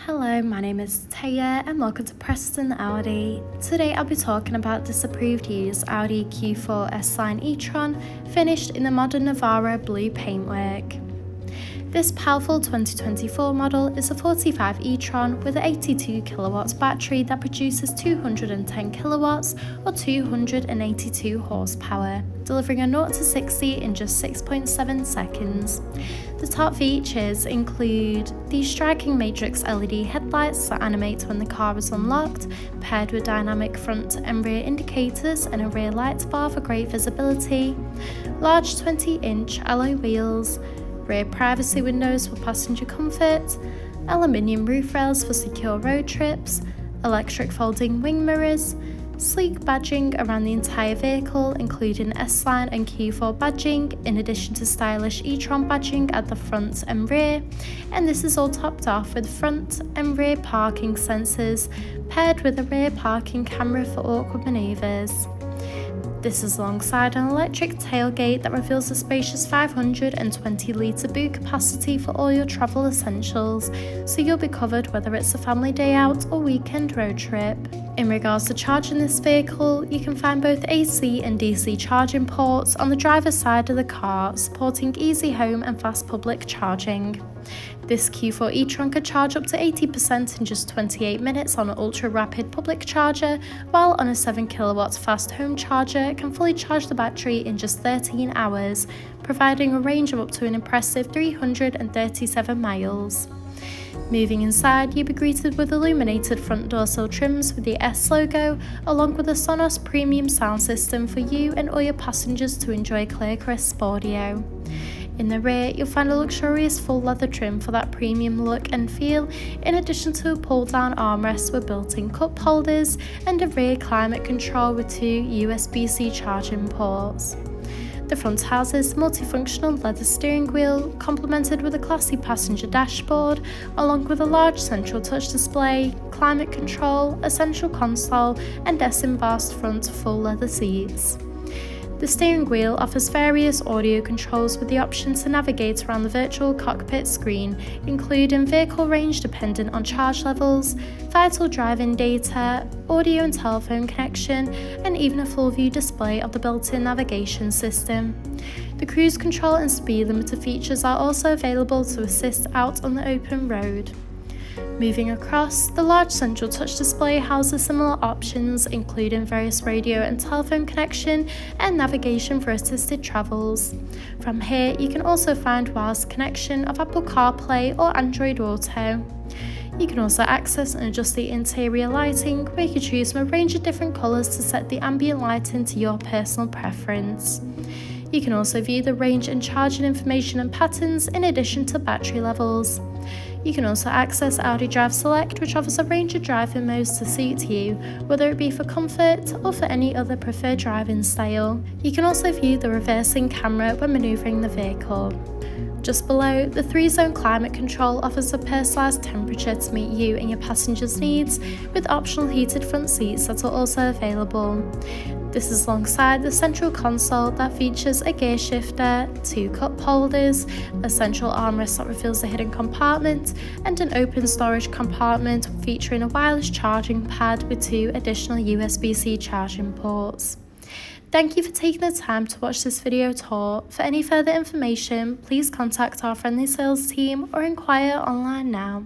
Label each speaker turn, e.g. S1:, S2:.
S1: Hello, my name is Taya and welcome to Preston Audi. Today I'll be talking about this approved used Audi Q4 S line e-tron finished in the modern Navarra Blue paintwork. This powerful 2024 model is a 45 e-tron with an 82 kilowatts battery that produces 210 kilowatts or 282 horsepower, delivering a 0 to 60 in just 6.7 seconds. The top features include the striking matrix LED headlights that animate when the car is unlocked, paired with dynamic front and rear indicators and a rear light bar for great visibility, large 20-inch alloy wheels, rear privacy windows for passenger comfort, aluminium roof rails for secure road trips, electric folding wing mirrors, sleek badging around the entire vehicle including S-Line and Q4 badging, in addition to stylish e-tron badging at the front and rear, and this is all topped off with front and rear parking sensors paired with a rear parking camera for awkward manoeuvres. This is alongside an electric tailgate that reveals a spacious 520-litre boot capacity for all your travel essentials, so you'll be covered whether it's a family day out or weekend road trip. In regards to charging this vehicle, you can find both AC and DC charging ports on the driver's side of the car, supporting easy home and fast public charging. This Q4 e-tron could charge up to 80% in just 28 minutes on an ultra-rapid public charger, while on a 7 kilowatt fast home charger it can fully charge the battery in just 13 hours, providing a range of up to an impressive 337 miles. Moving inside, you'll be greeted with illuminated front door sill trims with the S logo, along with a Sonos premium sound system for you and all your passengers to enjoy clear, crisp audio. In the rear, you'll find a luxurious full leather trim for that premium look and feel, in addition to a pull-down armrest with built-in cup holders and a rear climate control with 2 USB-C charging ports. The front houses multifunctional leather steering wheel, complemented with a classy passenger dashboard, along with a large central touch display, climate control, a central console, and S-embossed front full leather seats. The steering wheel offers various audio controls with the option to navigate around the virtual cockpit screen, including vehicle range dependent on charge levels, vital driving data, audio and telephone connection, and even a full view display of the built-in navigation system. The cruise control and speed limiter features are also available to assist out on the open road. Moving across, the large central touch display houses similar options, including various radio and telephone connection and navigation for assisted travels. From here, you can also find wireless connection of Apple CarPlay or Android Auto. You can also access and adjust the interior lighting, where you can choose from a range of different colours to set the ambient lighting to your personal preference. You can also view the range and charging information and patterns in addition to battery levels. You can also access Audi Drive Select, which offers a range of driving modes to suit you, whether it be for comfort or for any other preferred driving style. You can also view the reversing camera when manoeuvring the vehicle. Just below, the 3-zone climate control offers a personalised temperature to meet you and your passengers' needs, with optional heated front seats that are also available. This is alongside the central console that features a gear shifter, 2 cup holders, a central armrest that reveals the hidden compartment, and an open storage compartment featuring a wireless charging pad with 2 additional USB-C charging ports. Thank you for taking the time to watch this video tour. For any further information, please contact our friendly sales team or inquire online now.